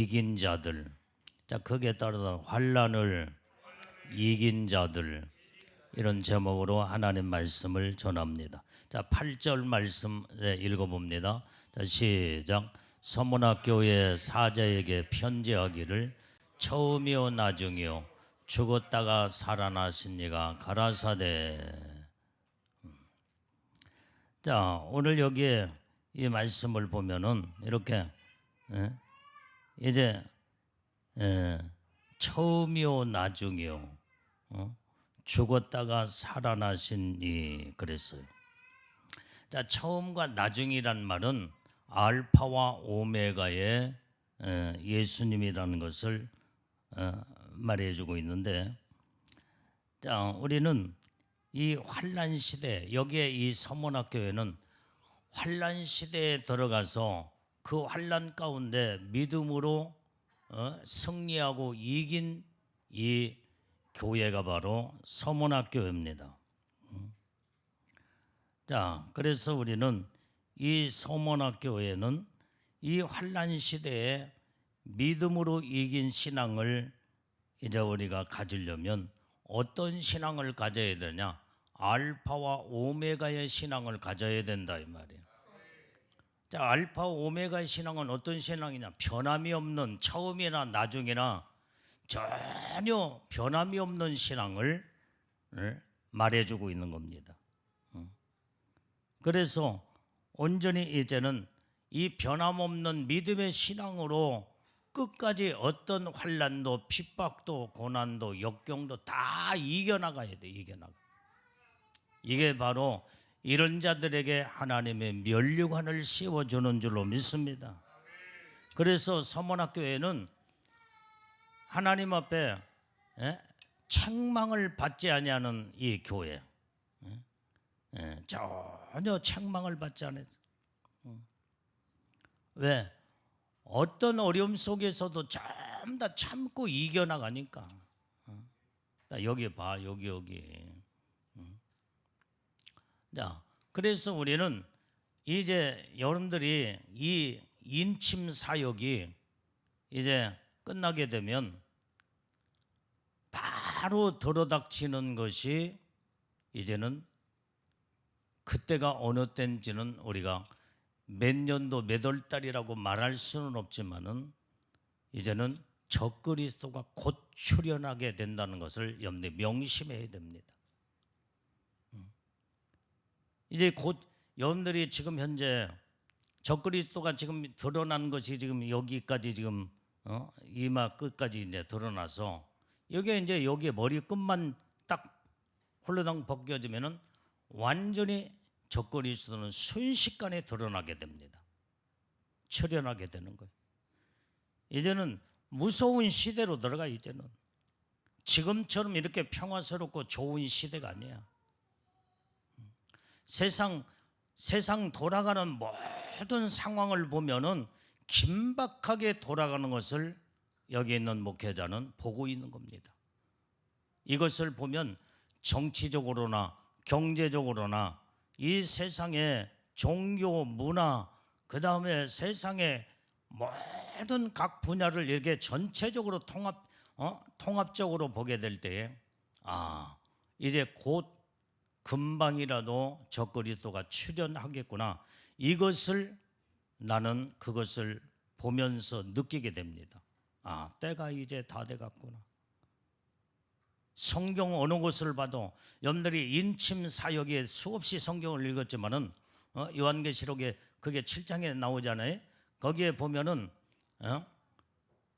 이긴 자들. 자, 거기에 따라서 환난을 이긴 자들, 이런 제목으로 하나님 말씀을 전합니다. 자, 8절 말씀 읽어봅니다. 자, 시작. 서문학교의 사자에게 편지하기를 처음이요 나중이요 죽었다가 살아나신 이가 가라사대. 자, 오늘 여기에 이 말씀을 보면은 이렇게 이제 처음이요 나중이요 죽었다가 살아나신 이 그랬어요. 자, 처음과 나중이란 말은 알파와 오메가의 예수님이라는 것을 말해주고 있는데, 자, 우리는 이 환난 시대, 여기에 이 서문학교에는 환난 시대에 들어가서 그 환난 가운데 믿음으로 승리하고 이긴 이 교회가 바로 서문학교입니다. 자, 그래서 우리는 이 서문학교에는 이 환난 시대에 믿음으로 이긴 신앙을 이제 우리가 가지려면 어떤 신앙을 가져야 되냐? 알파와 오메가의 신앙을 가져야 된다 이 말이에요. 자, 알파 오메가의 신앙은 어떤 신앙이냐? 변함이 없는, 처음이나 나중이나 전혀 변함이 없는 신앙을 말해주고 있는 겁니다. 그래서 온전히 이제는 이 변함없는 믿음의 신앙으로 끝까지 어떤 환난도 핍박도 고난도 역경도 다 이겨나가야 돼. 이겨나가. 이게 바로 이런 자들에게 하나님의 면류관을 씌워주는 줄로 믿습니다. 그래서 서문학교에는 하나님 앞에 책망을 받지 아니하는 이 교회, 전혀 책망을 받지 않았어. 왜? 어떤 어려움 속에서도 전부 다 참고 이겨나가니까. 여기 봐, 여기. 자, 그래서 우리는 이제 여러분들이 이 인침 사역이 이제 끝나게 되면 바로 들어닥치는 것이 이제는 그때가 어느 때인지는 우리가 몇 년도 몇 월 달이라고 말할 수는 없지만은 이제는 적그리스도가 곧 출현하게 된다는 것을 염두에 명심해야 됩니다. 이제 곧 여러분들이 지금 현재 적그리스도가 지금 드러난 것이 지금 여기까지 지금 이마 끝까지 이제 드러나서 여기에 이제 여기에 머리 끝만 딱 홀로당 벗겨지면은 완전히 적그리스도는 순식간에 드러나게 됩니다. 출현하게 되는 거예요. 이제는 무서운 시대로 들어가. 이제는 지금처럼 이렇게 평화스럽고 좋은 시대가 아니야. 세상 돌아가는 모든 상황을 보면은 긴박하게 돌아가는 것을 여기 있는 목회자는 보고 있는 겁니다. 이것을 보면 정치적으로나 경제적으로나 이 세상의 종교, 문화, 그 다음에 세상의 모든 각 분야를 이렇게 전체적으로 통합적으로 보게 될 때에 이제 곧 금방이라도 적그리스도가 출현하겠구나. 이것을 나는 그것을 보면서 느끼게 됩니다. 때가 이제 다 돼갔구나. 성경 어느 곳을 봐도 여러분들이 인침 사역에 수없이 성경을 읽었지만은 요한계시록에 그게 7장에 나오잖아요. 거기에 보면은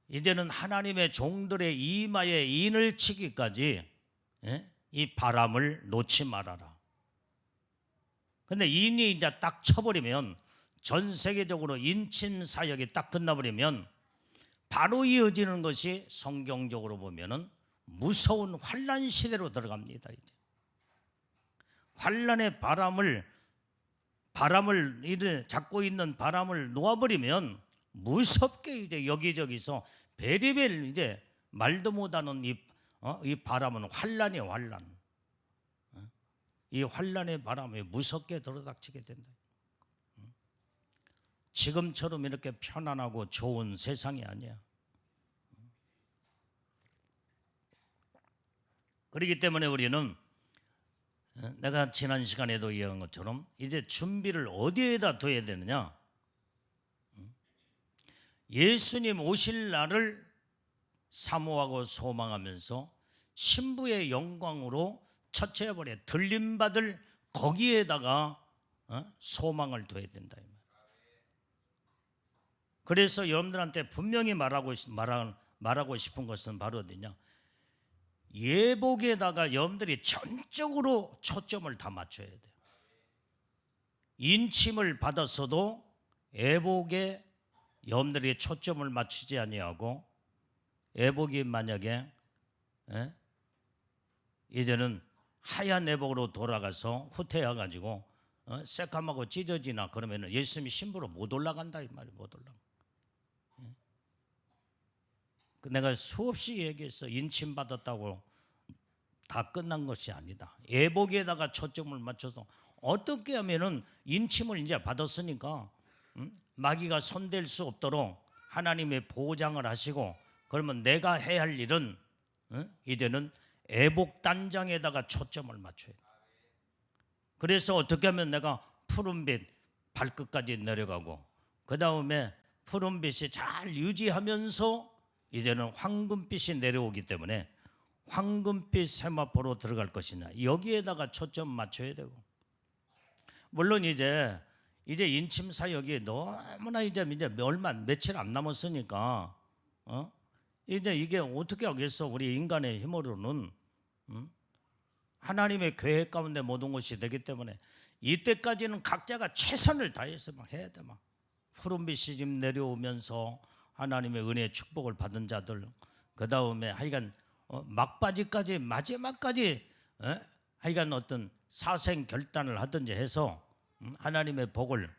이제는 하나님의 종들의 이마에 인을 치기까지 이 바람을 놓지 말아라. 근데 인이 이제 딱 쳐버리면, 전 세계적으로 인침 사역이 딱 끝나버리면 바로 이어지는 것이 성경적으로 보면은 무서운 환난 시대로 들어갑니다. 이제 환난의 바람을 이제 잡고 있는 바람을 놓아버리면 무섭게 이제 여기저기서 베리벨 이제 말도 못하는 이 바람은 환난이에요. 환난. 이 환난의 바람이 무섭게 들어닥치게 된다. 지금처럼 이렇게 편안하고 좋은 세상이 아니야. 그렇기 때문에 우리는 내가 지난 시간에도 이야기한 것처럼 이제 준비를 어디에다 둬야 되느냐? 예수님 오실 날을 사모하고 소망하면서 신부의 영광으로 처치해버려 들림받을 거기에다가 소망을 둬야 된다. 그래서 여러분들한테 분명히 말하고 싶은 것은 바로 어디냐? 예복에다가 여러분들이 전적으로 초점을 다 맞춰야 돼요. 인침을 받았어도 예복에 여러분들이 초점을 맞추지 아니하고 예복이 만약에 이제는 하얀 예복으로 돌아가서 후퇴해가지고 새까맣고 찢어지나 그러면 예수님이 신부로 못 올라간다 이 말이에요. 못 올라가. 내가 수없이 얘기했어. 인침 받았다고 다 끝난 것이 아니다. 예복에다가 초점을 맞춰서 어떻게 하면은 인침을 이제 받았으니까 마귀가 손댈 수 없도록 하나님의 보장을 하시고, 그러면 내가 해야 할 일은 이제는 예복 단장에다가 초점을 맞춰야 돼. 그래서 어떻게 하면 내가 푸른빛 발끝까지 내려가고, 그 다음에 푸른빛이 잘 유지하면서 이제는 황금빛이 내려오기 때문에 황금빛 세마포로 들어갈 것이냐, 여기에다가 초점 맞춰야 되고, 물론 이제 인침 사역이 너무나 이제 얼마 며칠 안 남았으니까 이제 이게 어떻게 하겠어? 우리 인간의 힘으로는 하나님의 계획 가운데 모든 것이 되기 때문에 이때까지는 각자가 최선을 다해서 막 해야 돼. 막 푸른빛이 지금 내려오면서 하나님의 은혜의 축복을 받은 자들, 그 다음에 하여간 막바지까지 마지막까지 하여간 어떤 사생 결단을 하든지 해서 하나님의 복을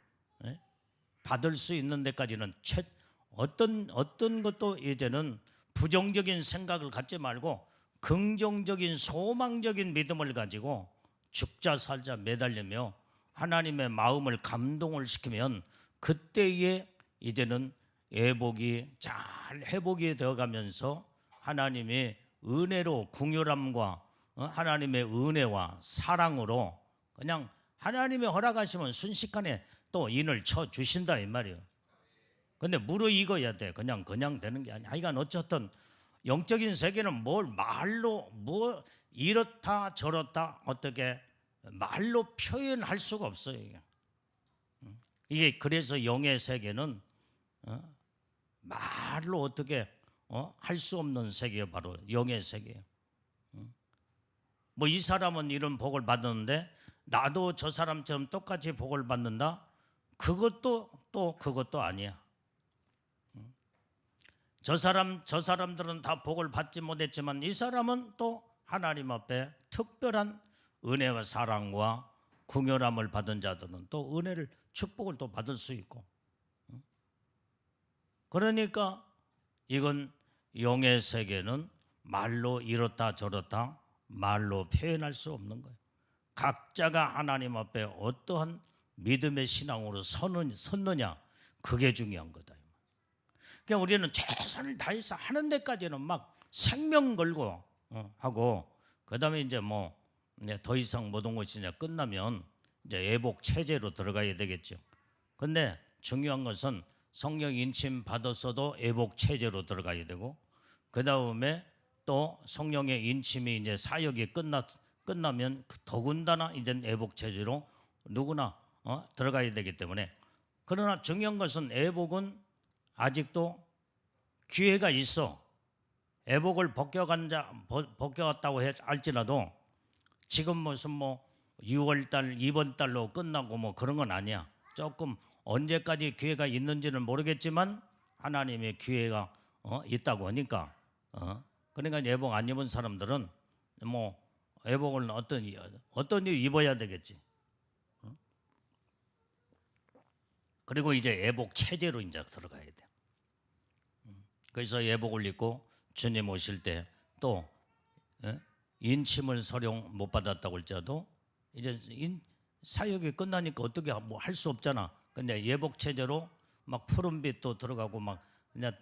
받을 수 있는 데까지는 어떤 것도 이제는 부정적인 생각을 갖지 말고 긍정적인 소망적인 믿음을 가지고 죽자 살자 매달리며 하나님의 마음을 감동을 시키면 그때에 이제는 예복이 잘 회복이 되어가면서 하나님의 은혜로 궁휼함과 하나님의 은혜와 사랑으로 그냥 하나님의 허락하시면 순식간에 또 인을 쳐 주신다 이 말이에요. 근데 무르익어야 돼. 그냥 되는 게 아니야. 하여간 어쨌든 영적인 세계는 뭘 말로 뭐 이렇다 저렇다 어떻게 말로 표현할 수가 없어요. 이게 그래서 영의 세계는 말로 어떻게 할 수 없는 세계예요. 바로 영의 세계예요. 뭐 이 사람은 이런 복을 받았는데 나도 저 사람처럼 똑같이 복을 받는다? 그것도 아니야. 저 사람들은 다 복을 받지 못했지만 이 사람은 또 하나님 앞에 특별한 은혜와 사랑과 궁휼함을 받은 자들은 또 은혜를 축복을 또 받을 수 있고, 그러니까 이건 영의 세계는 말로 이렇다 저렇다 말로 표현할 수 없는 거예요. 각자가 하나님 앞에 어떠한 믿음의 신앙으로 섰느냐, 그게 중요한 거다. 그러니까 우리는 최선을 다해서 하는 데까지는 막 생명 걸고 하고, 그 다음에 이제 뭐 더 이상 모든 것이 이제 끝나면 이제 예복 체제로 들어가야 되겠죠. 근데 중요한 것은 성령 인침 받았어도 예복 체제로 들어가야 되고, 그 다음에 또 성령의 인침이 이제 사역이 끝나면 더군다나 이제 예복 체제로 누구나 들어가야 되기 때문에, 그러나 중요한 것은 예복은 아직도 기회가 있어. 예복을 벗겨갔다고 할지라도 지금 무슨 뭐 6월달 이번 달로 끝나고 뭐 그런 건 아니야. 조금 언제까지 기회가 있는지는 모르겠지만 하나님의 기회가 있다고 하니까 그러니까 예복 안 입은 사람들은 뭐 예복을 어떤 일 입어야 되겠지. 그리고 이제 예복 체제로 이제 들어가야 돼. 그래서 예복을 입고 주님 오실 때 또 인침을 서령 못 받았다고 할지라도 이제 사역이 끝나니까 어떻게 뭐 할 수 없잖아. 근데 예복 체제로 막 푸른빛도 들어가고 막 이제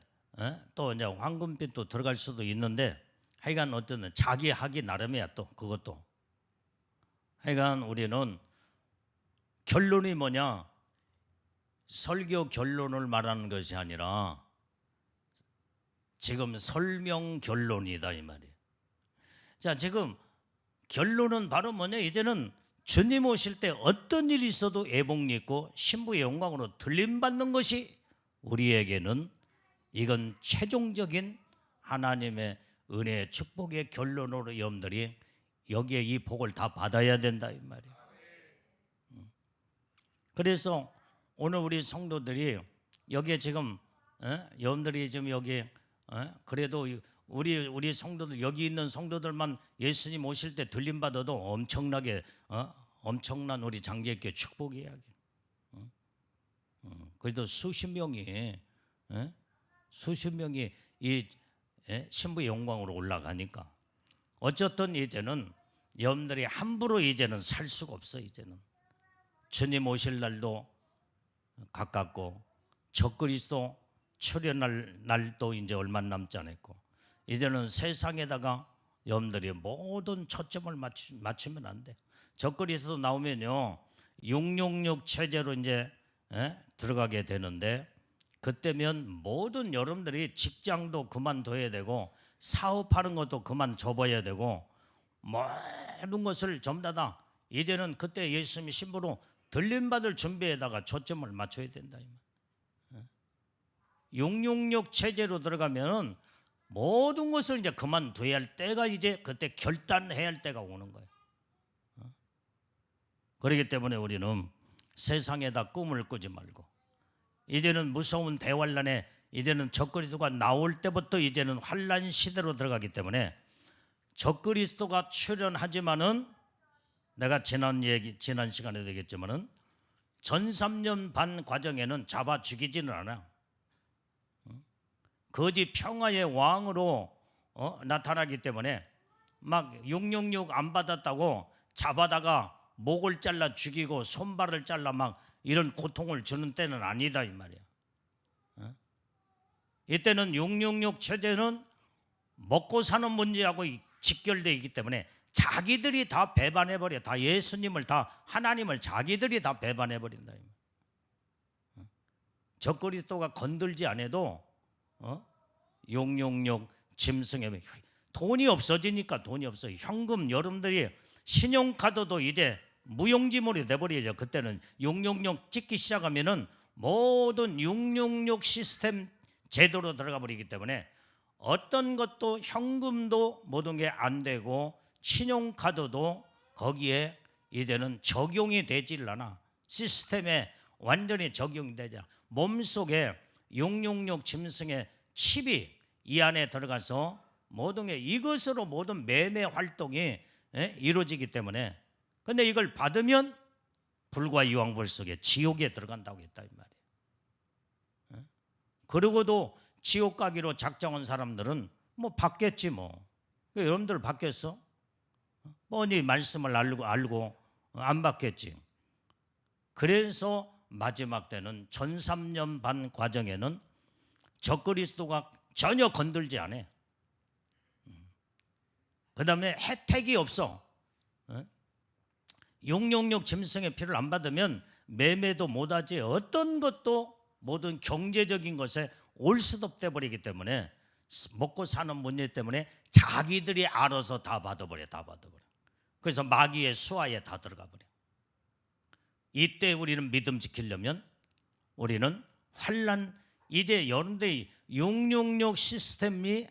또 이제 황금빛도 들어갈 수도 있는데, 하여간 어쨌든 자기 하기 나름이야. 또 그것도 하여간 우리는 결론이 뭐냐, 설교 결론을 말하는 것이 아니라 지금 설명 결론이다 이 말이에요. 자, 지금 결론은 바로 뭐냐, 이제는 주님 오실 때 어떤 일이 있어도 애복이 있고 신부의 영광으로 들림받는 것이 우리에게는 이건 최종적인 하나님의 은혜의 축복의 결론으로 여러분들이 여기에 이 복을 다 받아야 된다 이 말이에요. 그래서 오늘 우리 성도들이 여기에 지금 여러분들이 지금 여기 그래도 우리 성도들, 여기 있는 성도들만 예수님 오실 때 들림받아도 엄청나게 엄청난 우리 장제교회 축복이야. 그래도 수십 명이 이 신부의 영광으로 올라가니까 어쨌든 이제는 여러분들이 함부로 이제는 살 수가 없어. 이제는 주님 오실 날도 가깝고 적그리스도 출현할 날도 이제 얼마 남지 않았고, 이제는 세상에다가 여러분들이 모든 초점을 맞추면 안 돼. 적그리스도 나오면요 666 체제로 이제 들어가게 되는데, 그때면 모든 여러분들이 직장도 그만둬야 되고 사업하는 것도 그만 접어야 되고 모든 것을 전부 다 이제는 그때 예수님의 신부로 들림받을 준비에다가 초점을 맞춰야 된다. 666 체제로 들어가면 모든 것을 이제 그만둬야 할 때가 이제 그때 결단해야 할 때가 오는 거예요. 그렇기 때문에 우리는 세상에다 꿈을 꾸지 말고, 이제는 무서운 대환란에 이제는 적그리스도가 나올 때부터 이제는 환란 시대로 들어가기 때문에 적그리스도가 출현하지만은 내가 지난 시간에도 얘기했지만은 전 3년 반 과정에는 잡아 죽이지는 않아. 거짓 평화의 왕으로 나타나기 때문에 막 666 안 받았다고 잡아다가 목을 잘라 죽이고 손발을 잘라 막 이런 고통을 주는 때는 아니다 이 말이야. 이때는 666 체제는 먹고 사는 문제하고 직결되어 있기 때문에 자기들이 다 배반해버려. 다 예수님을, 다 하나님을 자기들이 다 배반해버린다. 적그리스도가 건들지 않아도 666 짐승에 돈이 없어지니까, 돈이 없어요. 현금, 여러분들이 신용카드도 이제 무용지물이 돼버리죠. 그때는 666 찍기 시작하면은 모든 666 시스템 제도로 들어가 버리기 때문에 어떤 것도 현금도 모든 게 안 되고 신용카드도 거기에 이제는 적용이 되질 않아. 시스템에 완전히 적용이 되지 않아. 몸속에 666 짐승의 칩이 이 안에 들어가서 모든 게 이것으로 모든 매매 활동이 이루어지기 때문에, 근데 이걸 받으면 불과 유황불 속에 지옥에 들어간다고 했다 이 말이에요. 그러고도 지옥 가기로 작정한 사람들은 뭐 받겠지 뭐. 여러분들 받겠어? 뻔히 말씀을 알고 안 받겠지. 그래서 마지막 때는 전 3년 반 과정에는 적그리스도가 전혀 건들지 않아. 그 다음에 혜택이 없어. 666 짐승의 피를 안 받으면 매매도 못하지, 어떤 것도 모든 경제적인 것에 올 수도 없대 버리기 때문에, 먹고 사는 문제 때문에 자기들이 알아서 다 받아버려. 그래서 마귀의 수하에 다 들어가 버려. 이때 우리는 믿음 지키려면 우리는 환란, 이제 여러분들이 666 시스템이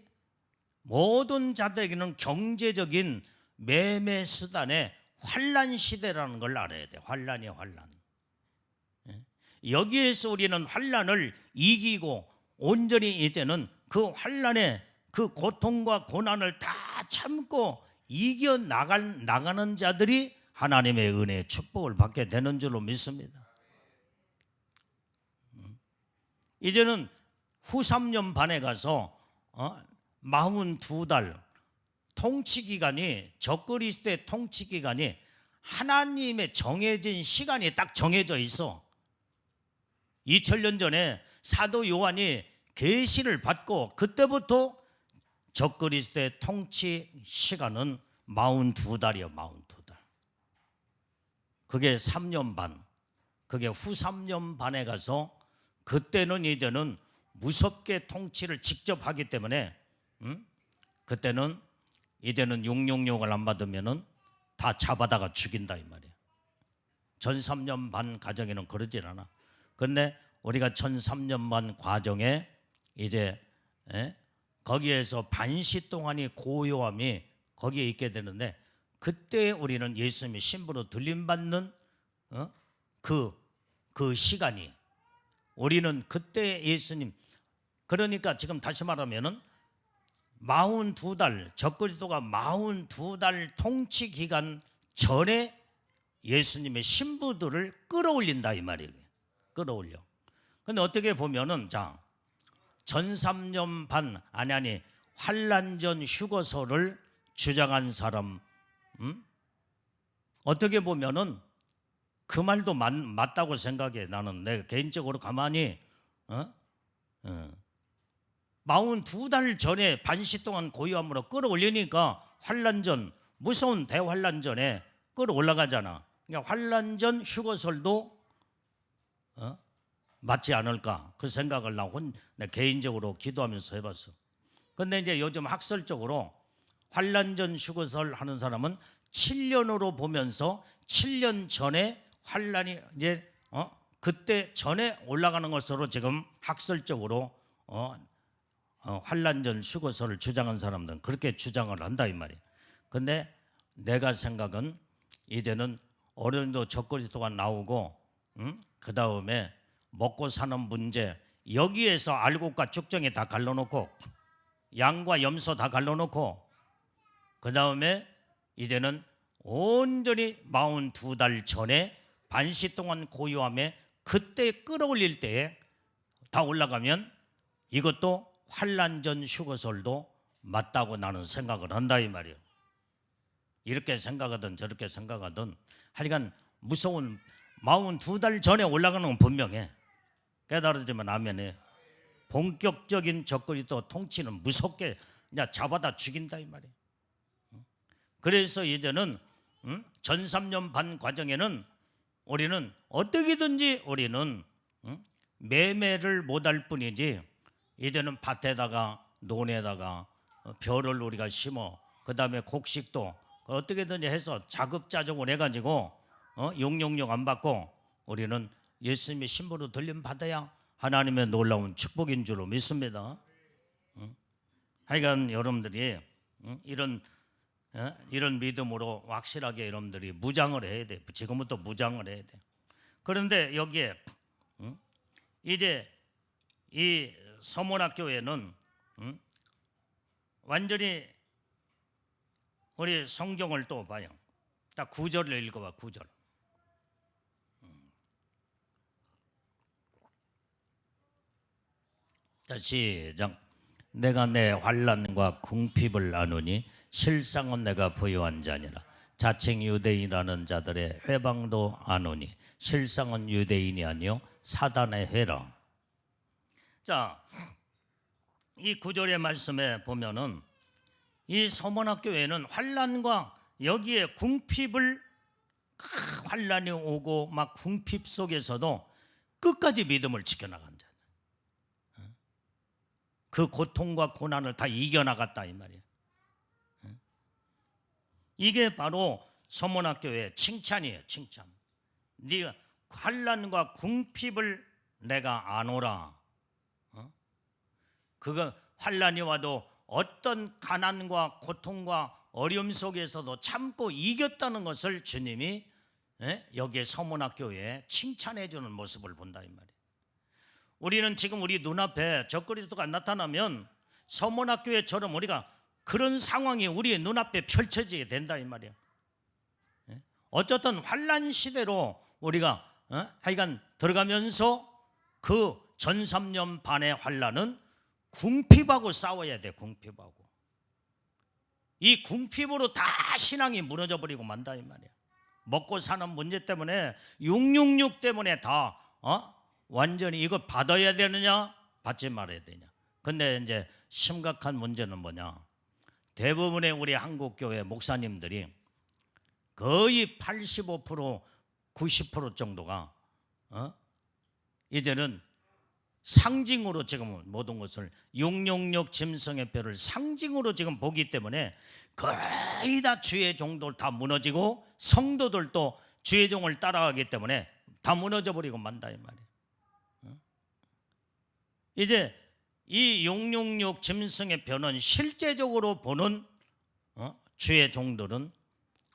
모든 자들에게는 경제적인 매매 수단의 환란 시대라는 걸 알아야 돼. 환란이야, 환란. 여기에서 우리는 환란을 이기고 온전히 이제는 그 환란의 그 고통과 고난을 다 참고 이겨 나가는 자들이 하나님의 은혜의 축복을 받게 되는 줄로 믿습니다. 이제는 후 3년 반에 가서 42달 통치기간이, 적그리스도의 통치기간이 하나님의 정해진 시간이 딱 정해져 있어. 2000년 전에 사도 요한이 계시를 받고 그때부터 적그리스도의 통치 시간은 42달이요. 42달. 그게 3년 반. 그게 후 3년 반에 가서 그때는 이제는 무섭게 통치를 직접 하기 때문에 그때는 이제는 666을 안 받으면은 다 잡아다가 죽인다 이 말이에요. 전 3년 반 과정에는 그러질 않아. 그런데 우리가 전 3년 반 과정에 이제 거기에서 반시 동안이 고요함이 거기에 있게 되는데 그때 우리는 예수님의 신부로 들림받는 그 시간이 우리는 그때 예수님 그러니까 지금 다시 말하면은 42달 적그리스도가 42달 통치 기간 전에 예수님의 신부들을 끌어올린다 이 말이에요. 끌어올려. 근데 어떻게 보면은 자 전 3년 반 아니 환란 전 휴거설을 주장한 사람 어떻게 보면은 그 말도 맞다고 생각해. 나는 내가 개인적으로 가만히 42달 전에 반시 동안 고요함으로 끌어올리니까 환란전 무서운 대환란전에 끌어올라가잖아. 그러니까 환란전 휴거설도 맞지 않을까 그 생각을 나 개인적으로 기도하면서 해봤어. 근데 이제 요즘 학설적으로 환란전 휴거설 하는 사람은 7년으로 보면서 7년 전에 환란이 이제 그때 전에 올라가는 것으로 지금 학설적으로 환란전 휴거설을 주장한 사람들은 그렇게 주장을 한다 이 말이에요. 근데 내가 생각은 이제는 어느 정도 적그리스도가 나오고 그 다음에 먹고 사는 문제 여기에서 알곡과 쭉정이 다 갈라놓고 양과 염소 다 갈라놓고 그 다음에 이제는 온전히 42달 전에 반시 동안 고요함에 그때 끌어올릴 때에 다 올라가면 이것도 환란전 휴거설도 맞다고 나는 생각을 한다 이 말이에요. 이렇게 생각하든 저렇게 생각하든 하여간 무서운 42달 전에 올라가는 건 분명해. 깨달아지면 아멘해. 본격적인 적그리스도 통치는 무섭게 그냥 잡아다 죽인다 이 말이에요. 그래서 이제는 전 3년 반 과정에는 우리는 어떻게든지 우리는 매매를 못할 뿐이지 이제는 밭에다가 논에다가 벼를 우리가 심어 그 다음에 곡식도 어떻게든지 해서 자급자족을 해가지고 666 안 받고 우리는 예수님의 신부로 들림 받아야 하나님의 놀라운 축복인 줄로 믿습니다. 하여간 여러분들이 이런 믿음으로 확실하게 여러분들이 무장을 해야 돼. 지금부터 무장을 해야 돼. 그런데 여기에 이제 이 서문학교에는 완전히 우리 성경을 또 봐요. 딱 9절을 읽어봐. 9절. 자 시작. 내가 내 환난과 궁핍을 나누니 실상은 내가 부유한 자니라. 자칭 유대인이라는 자들의 회방도 아노니 실상은 유대인이 아니요 사단의 회라. 자, 이 9절의 말씀에 보면은 이 서문학교에는 환난과 여기에 궁핍을 환난이 오고 막 궁핍 속에서도 끝까지 믿음을 지켜나간 자. 그 고통과 고난을 다 이겨나갔다 이 말이에요. 이게 바로 서문학교의 칭찬이에요. 칭찬. 네가 환난과 궁핍을 내가 아노라. 그거 환난이 와도 어떤 가난과 고통과 어려움 속에서도 참고 이겼다는 것을 주님이 여기에 서문학교에 칭찬해 주는 모습을 본다 이 말이에요. 우리는 지금 우리 눈앞에 적그리스도가 나타나면 서문학교에처럼 우리가 그런 상황이 우리의 눈앞에 펼쳐지게 된다 이 말이에요. 어쨌든 환난 시대로 우리가 하여간 들어가면서 그 전 3년 반의 환난은 궁핍하고 싸워야 돼. 궁핍하고 이 궁핍으로 다 신앙이 무너져 버리고 만다 이 말이야. 먹고 사는 문제 때문에 666 때문에 다 완전히 이걸 받아야 되느냐 받지 말아야 되냐. 근데 이제 심각한 문제는 뭐냐, 대부분의 우리 한국교회 목사님들이 거의 85% 90% 정도가 이제는 상징으로 지금 모든 것을 666 짐승의 뼈를 상징으로 지금 보기 때문에 거의 다 주의 종들 다 무너지고 성도들도 주의 종을 따라가기 때문에 다 무너져 버리고 만다 이 말이에요. 이제 이 666 짐승의 뼈는 실제적으로 보는 주의 종들은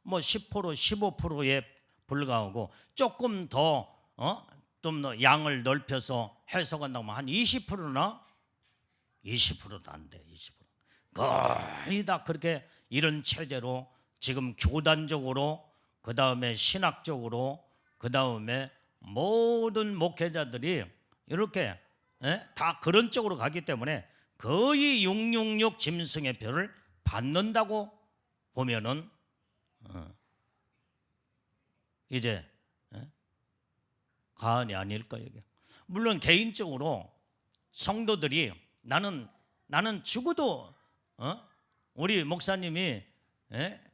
뭐 10% 15%에 불과하고 조금 더 좀 더 양을 넓혀서 해석한다면 한 20%나 20%도 안 돼. 20% 거의 다 그렇게 이런 체제로 지금 교단적으로 그 다음에 신학적으로 그 다음에 모든 목회자들이 이렇게 다 그런 쪽으로 가기 때문에 거의 666 짐승의 표를 받는다고 보면은 이제 가언이 아닐까 이게. 물론 개인적으로 성도들이 나는 죽어도 우리 목사님이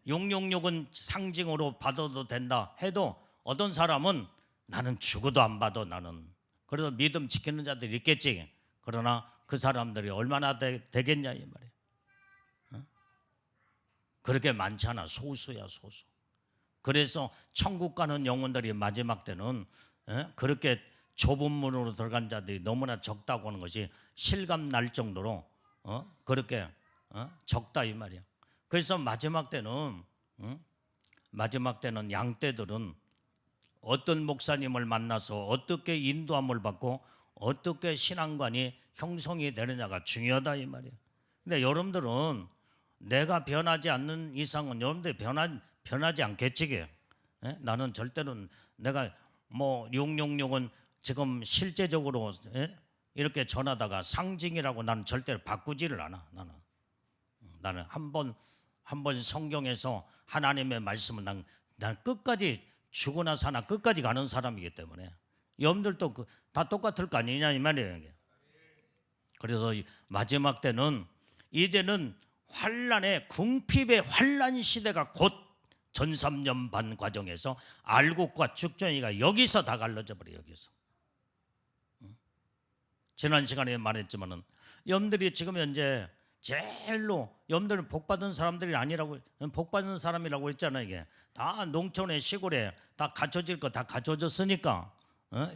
666은 상징으로 받아도 된다 해도 어떤 사람은 나는 죽어도 안 받아 나는. 그래도 믿음 지키는 자들이 있겠지. 그러나 그 사람들이 얼마나 되겠냐 이 말이에요. 그렇게 많잖아. 소수야 소수. 그래서 천국 가는 영혼들이 마지막 때는 그렇게 좁은 문으로 들어간 자들이 너무나 적다고 하는 것이 실감 날 정도로 그렇게 적다 이 말이야. 그래서 마지막 때는 양떼들은 어떤 목사님을 만나서 어떻게 인도함을 받고 어떻게 신앙관이 형성이 되느냐가 중요하다 이 말이야. 근데 여러분들은 내가 변하지 않는 이상은 여러분들이 변하지 않겠지. 나는 절대로 내가 뭐 666은 지금 실제적으로 이렇게 전하다가 상징이라고 나는 절대로 바꾸지를 않아. 나는 한 번 성경에서 하나님의 말씀을 난 끝까지 죽으나 사나 끝까지 가는 사람이기 때문에 여러분들도 다 똑같을 거 아니냐 이 말이에요. 그래서 마지막 때는 이제는 환란의 궁핍의 환란 시대가 곧 전 3년 반 과정에서 알곡과 죽전이가 여기서 다 갈라져 버려. 여기서 지난 시간에 말했지만은 여러분들이 지금 현재 제일로 여러분들은 복받은 사람들이 아니라고 복받은 사람이라고 했잖아요. 이게 다 농촌에 시골에 다 갖춰질 거 다 갖춰졌으니까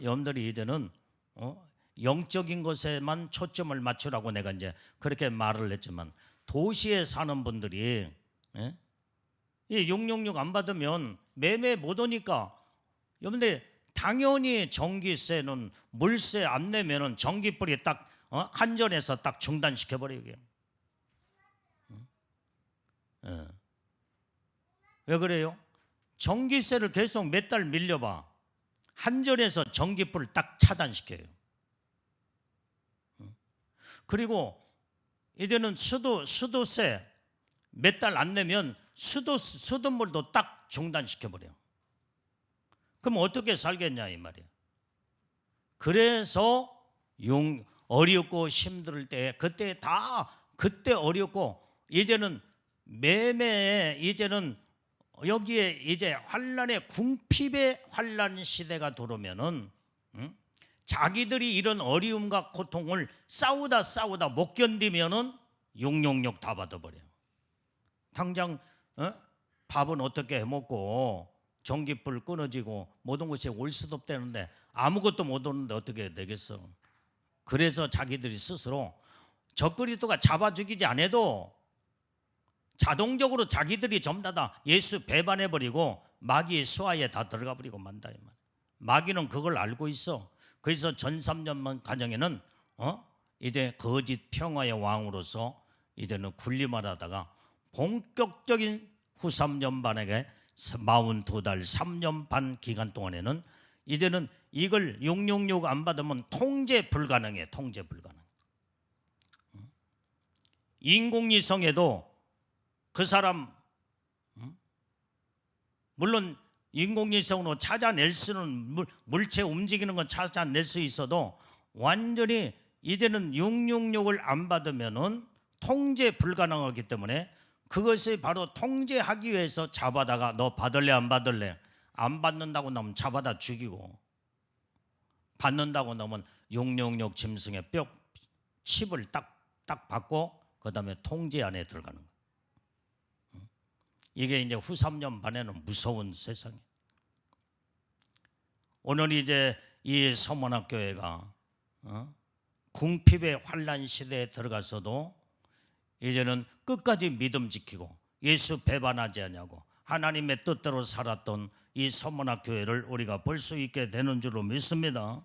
여러분들이 이제는 영적인 것에만 초점을 맞추라고 내가 이제 그렇게 말을 했지만 도시에 사는 분들이 이 666 안 받으면 매매 못 오니까 여러분들 당연히 전기세는 물세 안 내면은 전기불이 딱 한전에서 딱 중단시켜 버리게. 왜 그래요? 전기세를 계속 몇 달 밀려봐. 한전에서 전기불을 딱 차단시켜요. 그리고 이제는 수도세 몇 달 안 내면 수돗물도 딱 중단시켜 버려. 그럼 어떻게 살겠냐 이 말이야. 그래서 어렵고 힘들 때 그때 어렵고 이제는 매매에 이제는 여기에 이제 환란의 궁핍의 환란 시대가 들어오면은 자기들이 이런 어려움과 고통을 싸우다 못 견디면은 666 다 받아버려. 당장 밥은 어떻게 해먹고 전기불 끊어지고 모든 것이 올 수도 없다는데 아무것도 못 오는데 어떻게 되겠어. 그래서 자기들이 스스로 적그리스도가 잡아 죽이지 않아도 자동적으로 자기들이 전부 다 예수 배반해버리고 마귀의 수하에 다 들어가 버리고 만다. 마귀는 그걸 알고 있어. 그래서 전 3년만 가정에는 이제 거짓 평화의 왕으로서 이제는 군림을 하다가 본격적인 후 3년 반에게 42달 3년 반 기간 동안에는 이제는 이걸 666 안 받으면 통제 불가능해. 통제 불가능. 인공위성에도 그 사람 물론 인공위성으로 찾아낼 수는 물체 움직이는 건 찾아낼 수 있어도 완전히 이제는 666을 안 받으면은 통제 불가능하기 때문에 그것을 바로 통제하기 위해서 잡아다가 너 받을래 안 받을래? 안 받는다고 나면 잡아다 죽이고, 받는다고 나면 666 짐승의 뼈 칩을 딱 받고 그 다음에 통제 안에 들어가는 거예요. 이게 이제 후 3년 반에는 무서운 세상이에요. 오늘 이제 이 서문학교회가 궁핍의 환란 시대에 들어가서도 이제는 끝까지 믿음 지키고 예수 배반하지 않냐고 하나님의 뜻대로 살았던 이 서문학교회를 우리가 볼 수 있게 되는 줄로 믿습니다.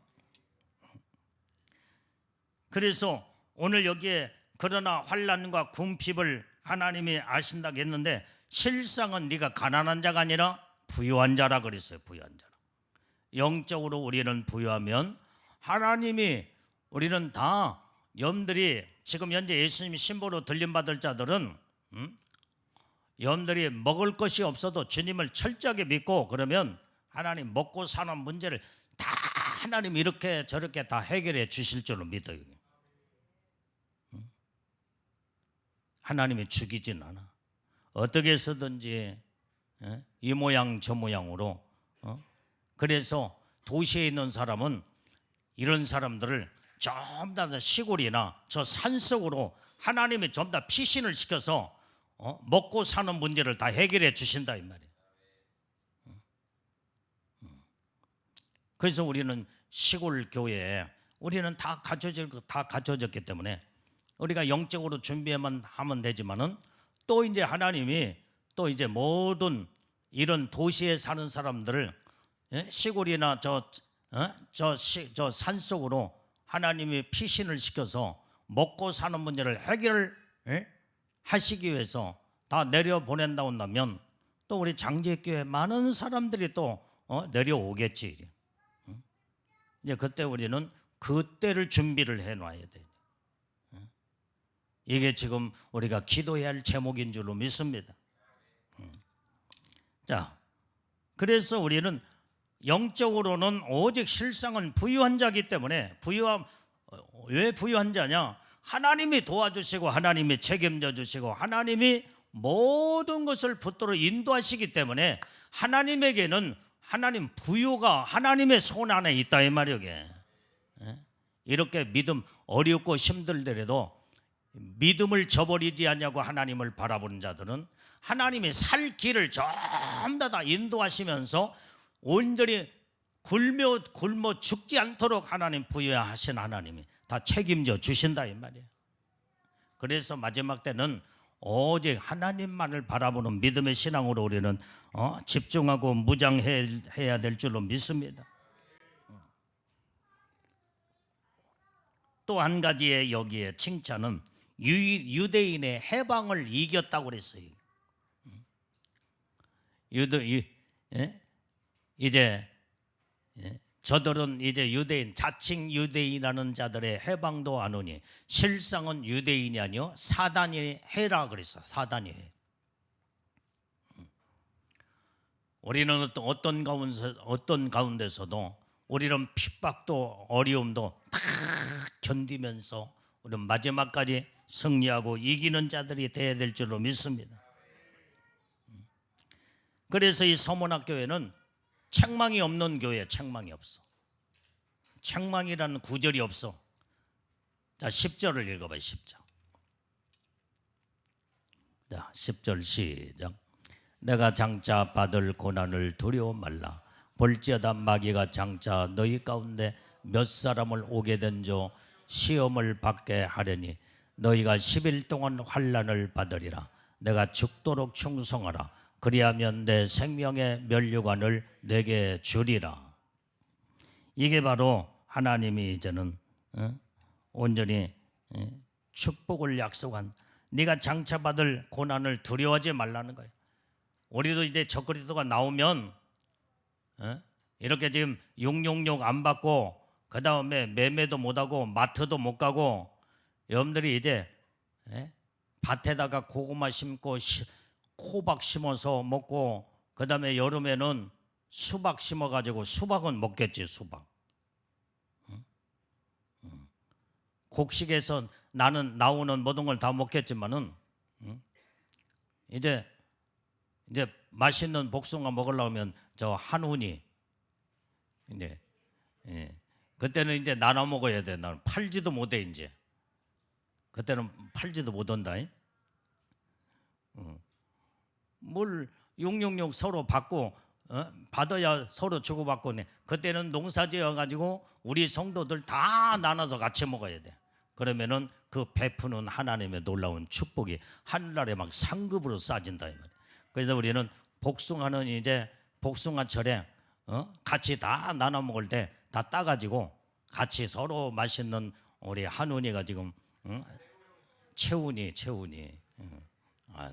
그래서 오늘 여기에 그러나 환란과 궁핍을 하나님이 아신다고 했는데 실상은 네가 가난한 자가 아니라 부유한 자라 그랬어요. 부유한 자라. 영적으로 우리는 부유하면 하나님이 우리는 다 여러분들이 지금 현재 예수님이 신보로 들림받을 자들은 여러분들이 먹을 것이 없어도 주님을 철저하게 믿고 그러면 하나님 먹고 사는 문제를 다 하나님 이렇게 저렇게 다 해결해 주실 줄로 믿어요. 하나님이 죽이진 않아. 어떻게 해서든지 이 모양 저 모양으로. 그래서 도시에 있는 사람은 이런 사람들을 좀 더 시골이나 저 산속으로 하나님이 좀 더 피신을 시켜서 먹고 사는 문제를 다 해결해 주신다 이 말이에요. 그래서 우리는 시골 교회에 우리는 다 갖춰졌기 때문에 우리가 영적으로 준비만 하면 되지만은 또 이제 하나님이 또 이제 모든 이런 도시에 사는 사람들을 시골이나 저 산속으로 하나님이 피신을 시켜서 먹고 사는 문제를 해결하시기 위해서 다 내려보낸다고 한다면 또 우리 장제교회 많은 사람들이 또 내려오겠지. 이제 그때 우리는 그때를 준비를 해놔야 돼. 이게 지금 우리가 기도해야 할 제목인 줄로 믿습니다. 자, 그래서 우리는 영적으로는 오직 실상은 부유한 자이기 때문에 왜 부유한 자냐? 하나님이 도와주시고 하나님이 책임져 주시고 하나님이 모든 것을 붙들어 인도하시기 때문에 하나님에게는 하나님 부유가 하나님의 손 안에 있다 이 말이에요. 이렇게 믿음 어렵고 힘들더라도 믿음을 저버리지 않냐고 하나님을 바라보는 자들은 하나님이 살 길을 전부 다 인도하시면서 온전히 굶어 죽지 않도록 하나님 부여하신 하나님이 다 책임져 주신다 이 말이에요. 그래서 마지막 때는 오직 하나님만을 바라보는 믿음의 신앙으로 우리는 집중하고 무장해야 될 줄로 믿습니다. 또 한 가지의 여기에 칭찬은 유대인의 해방을 이겼다고 그랬어요. 이제 저들은 이제 유대인 자칭 유대인이라는 자들의 해방도 안 오니 실상은 유대인이 아니요 사단이 해라 그랬어. 사단이 해. 우리는 어떤 가운데서도 우리는 핍박도 어려움도 다 견디면서 우리는 마지막까지 승리하고 이기는 자들이 되어야 될 줄로 믿습니다. 그래서 이 서문학교회는 책망이 없는 교회야. 책망이 없어. 책망이라는 구절이 없어. 자, 10절을 읽어봐요. 10절. 자, 10절 시작. 내가 장차 받을 고난을 두려워 말라. 볼지어다 마귀가 장차 너희 가운데 몇 사람을 오게 된저 시험을 받게 하려니 너희가 10일 동안 환난을 받으리라. 내가 죽도록 충성하라. 그리하면 내 생명의 면류관을 내게 주리라. 이게 바로 하나님이 이제는 온전히 축복을 약속한 네가 장차 받을 고난을 두려워하지 말라는 거예요. 우리도 이제 적그리스도가 나오면 이렇게 지금 666 안 받고 그 다음에 매매도 못하고 마트도 못 가고 여러분들이 이제 밭에다가 고구마 심고 호박 심어서 먹고 그 다음에 여름에는 수박 심어가지고 수박은 먹겠지. 수박. 곡식에서 나오는 모든 걸 다 먹겠지만은 이제 맛있는 복숭아 먹으려면 저 한운이 이제 그때는 이제 나눠 먹어야 돼. 나는 팔지도 못해 이제. 그때는 팔지도 못한다. 뭘 용용용 서로 받고 받아야 서로 주고받고. 그때는 농사지어 가지고 우리 성도들 다 나눠서 같이 먹어야 돼. 그러면은 그 베푸는 하나님의 놀라운 축복이 하늘나라에 막 상급으로 쏴진다 이 말이야. 그래서 우리는 복숭아는 이제 복숭아철에 같이 다 나눠 먹을 때 다 따가지고 같이 서로 맛있는 우리 한운이가 지금 채운이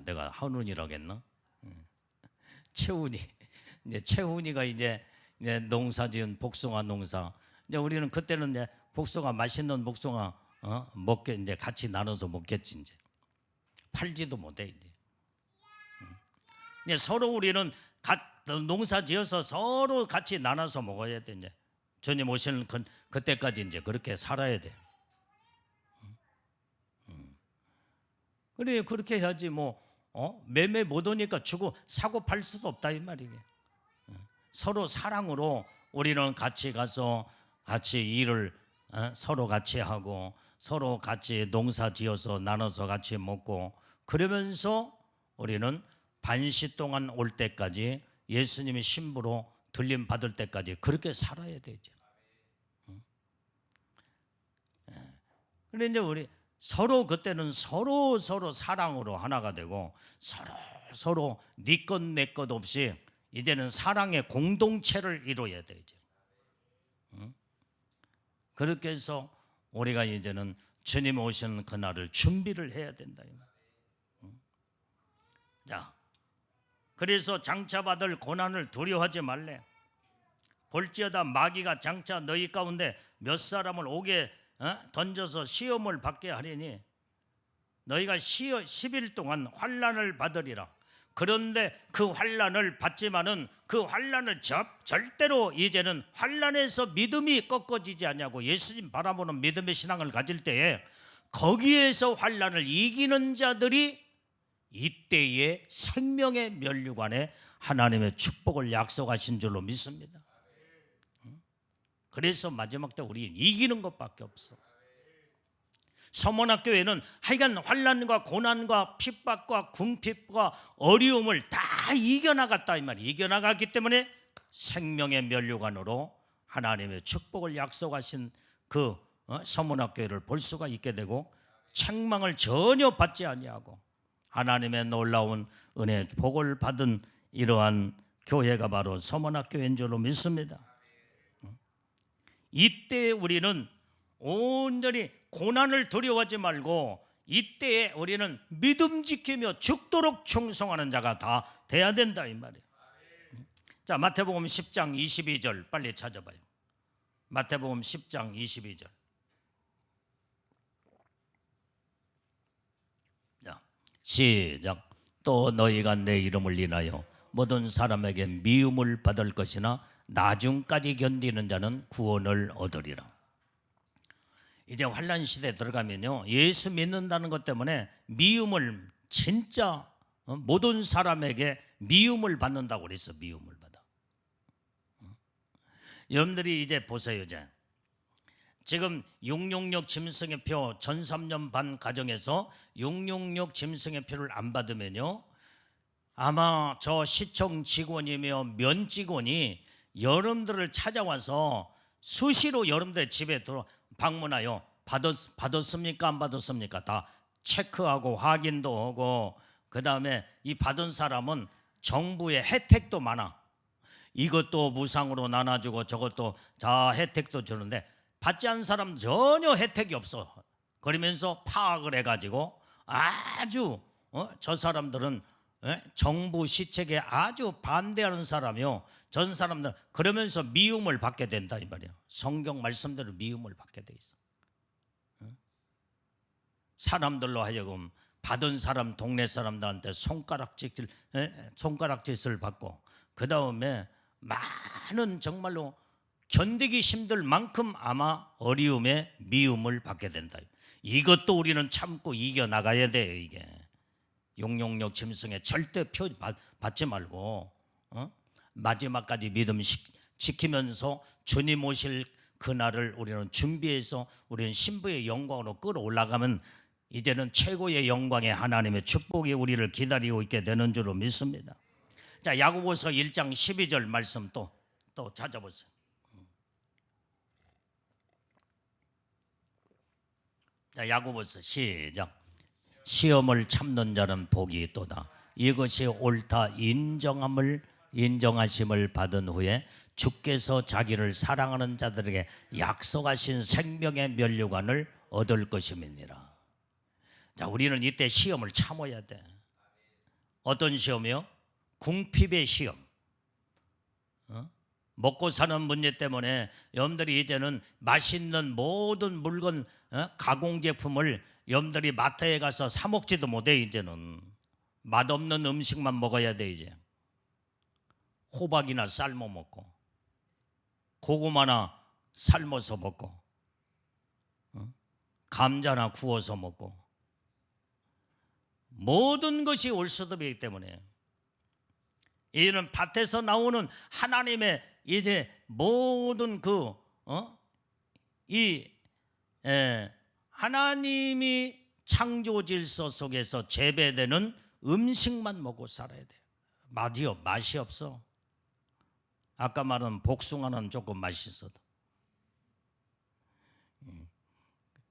내가 한운이라고 했나? 채운이 이제 채운이가 이제 농사지은 복숭아 농사. 이제 우리는 그때는 이제 복숭아 맛있는 복숭아 먹게 이제 같이 나눠서 먹겠지. 이제 팔지도 못해 이제. 이제 서로 우리는 농사지어서 서로 같이 나눠서 먹어야 돼. 이제 주님 오시는 그때까지 이제 그렇게 살아야 돼. 그래 그렇게 해야지 뭐 매매 못 오니까 주고 사고 팔 수도 없다 이 말이게. 서로 사랑으로 우리는 같이 가서 같이 일을 서로 같이 하고 서로 같이 농사 지어서 나눠서 같이 먹고 그러면서 우리는 반시 동안 올 때까지 예수님의 신부로 들림 받을 때까지 그렇게 살아야 되죠. 그런데 이제 우리 서로 그때는 서로 사랑으로 하나가 되고 서로 네 것 내 것 없이 이제는 사랑의 공동체를 이루어야 되죠. 그렇게 해서 우리가 이제는 주님 오시는 그날을 준비를 해야 된다. 자, 그래서 장차 받을 고난을 두려워하지 말래. 볼지어다 마귀가 장차 너희 가운데 몇 사람을 오게 던져서 시험을 받게 하리니 너희가 10일 동안 환난을 받으리라. 그런데 그 환난을 받지만은 그 환난을 절대로 이제는 환난에서 믿음이 꺾어지지 않냐고. 예수님 바라보는 믿음의 신앙을 가질 때에 거기에서 환난을 이기는 자들이 이때의 생명의 면류관에 하나님의 축복을 약속하신 줄로 믿습니다. 그래서 마지막 때 우리 이기는 것밖에 없어. 서문학교에는 하여간 환난과 고난과 핍박과 궁핍과 어려움을 다 이겨나갔다 이 말이야. 이겨나갔기 때문에 생명의 면류관으로 하나님의 축복을 약속하신 그 서문학교를 볼 수가 있게 되고 책망을 전혀 받지 아니하고 하나님의 놀라운 은혜 복을 받은 이러한 교회가 바로 서문학교인 줄로 믿습니다. 이때 우리는 온전히 고난을 두려워하지 말고 이때에 우리는 믿음 지키며 죽도록 충성하는 자가 다 돼야 된다 이 말이에요. 자, 마태복음 10장 22절 빨리 찾아봐요. 마태복음 10장 22절. 자, 시작. 또 너희가 내 이름을 인하여 모든 사람에게 미움을 받을 것이나 나중까지 견디는 자는 구원을 얻으리라. 이제 환난 시대에 들어가면요, 예수 믿는다는 것 때문에 미움을 진짜 모든 사람에게 미움을 받는다고 그랬어. 미움을 받아. 여러분들이 이제 보세요. 이제 지금 666 짐승의 표 전 3년 반 가정에서 666 짐승의 표를 안 받으면요, 아마 저 시청 직원이며 면 직원이 여러분들을 찾아와서 수시로 여러분들 집에 방문하여 받았습니까? 안 받았습니까? 다 체크하고 확인도 하고, 그 다음에 이 받은 사람은 정부의 혜택도 많아. 이것도 무상으로 나눠주고 저것도 자 혜택도 주는데 받지 않은 사람은 전혀 혜택이 없어. 그러면서 파악을 해가지고 아주 저 사람들은 정부 시책에 아주 반대하는 사람이요, 전 사람들 그러면서 미움을 받게 된다 이 말이야. 성경 말씀대로 미움을 받게 돼 있어. 사람들로 하여금 받은 사람 동네 사람들한테 손가락짓을 받고, 그 다음에 많은 정말로 견디기 힘들 만큼 아마 어려움에 미움을 받게 된다. 이것도 우리는 참고 이겨나가야 돼요. 용용력 짐승에 절대 표 받지 말고 마지막까지 믿음 지키면서 주님 오실 그날을 우리는 준비해서 우리는 신부의 영광으로 끌어올라가면 이제는 최고의 영광의 하나님의 축복이 우리를 기다리고 있게 되는 줄로 믿습니다. 자, 야고보서 1장 12절 말씀 또 찾아보세요. 자, 야고보서 시작. 시험을 참는 자는 복이 있도다. 이것이 옳다 인정하심을 받은 후에 주께서 자기를 사랑하는 자들에게 약속하신 생명의 면류관을 얻을 것임이니라. 자, 우리는 이때 시험을 참아야 돼. 어떤 시험이요? 궁핍의 시험. 먹고 사는 문제 때문에 여러분들이 이제는 맛있는 모든 물건, 가공제품을 여러분들이 마트에 가서 사 먹지도 못해. 이제는 맛없는 음식만 먹어야 돼. 이제 호박이나 삶아 먹고 고구마나 삶아서 먹고 감자나 구워서 먹고 모든 것이 올소득이기 때문에 이는 밭에서 나오는 하나님의 이제 모든 하나님이 창조 질서 속에서 재배되는 음식만 먹고 살아야 돼요. 맛이 없어. 아까 말한 복숭아는 조금 맛있어도